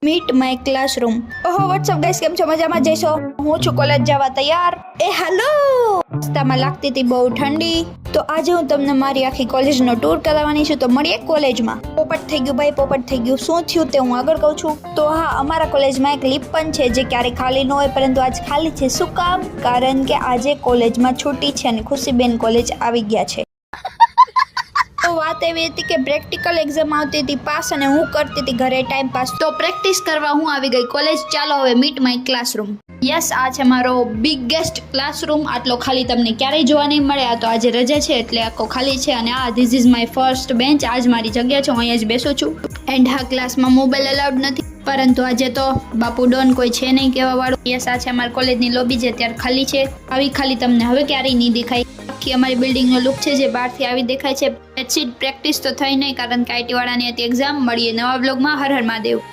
Meet my classroom. ઓહો WhatsApp guys, કેમ છો? મજામાં જઈશો? હું છું કોલેજ જવા તૈયાર. એ હેલો, રસ્તામાં લાગતી હતી બહુ ઠંડી, તો આજે હું તમને મારી આખી કોલેજનો ટૂર કરાવવાની છું. તો મળીએ કોલેજમાં. પોપટ થઈ ગયું ભાઈ, પોપટ થઈ ગયું. શું થયું તે હું આગળ કહું છું. તો હા, અમારા કોલેજમાં એક લિફ્ટ પણ છે જે ક્યારેય ખાલી ન હોય, પરંતુ આજ ખાલી છે. શું કામ? કારણ કે આજે કોલેજમાં છૂટી છે અને ખુશીબેન કોલેજ આવી ગયા છે. તો વાત એવી હતી કે પ્રેક્ટિકલ એક્ઝામ આવતી હતી પાસ અને હું કરતી હતી ઘરે ટાઈમ પાસ. તો પ્રેક્ટિસ કરવા હું આવી ગઈ કોલેજ. ચાલો હવે મીટ માય ક્લાસરૂમ. યસ, આ છે મારો બિગેસ્ટ ક્લાસરૂમ. આટલો ખાલી તમને ક્યારેય જોવા નહીં મળે. આ તો આજે રજા છે એટલે આખો ખાલી છે. અને આ this is my first bench. આજ મારી જગ્યા છે, હું અહીંયા જ બેસું છું. એન્ડ હા, ક્લાસમાં મોબાઈલ અલાઉડ નથી, પરંતુ આજે તો બાપુ ડોન કોઈ છે નહીં કહેવા વાળું. યસ, આ છે અમારી કોલેજની લોબી જે અત્યારે ખાલી છે. આવી ખાલી તમને હવે ક્યારેય નહીં દેખાય. આખી અમારી બિલ્ડિંગનો લુક છે જે બહારથી આવી દેખાય છે. પ્રેક્ટિસ તો થઈ નહીં કારણ કે આઈટી વાળાની હતી એક્ઝામ. મળીએ નવા બ્લોગમાં. હર હર મહાદેવ.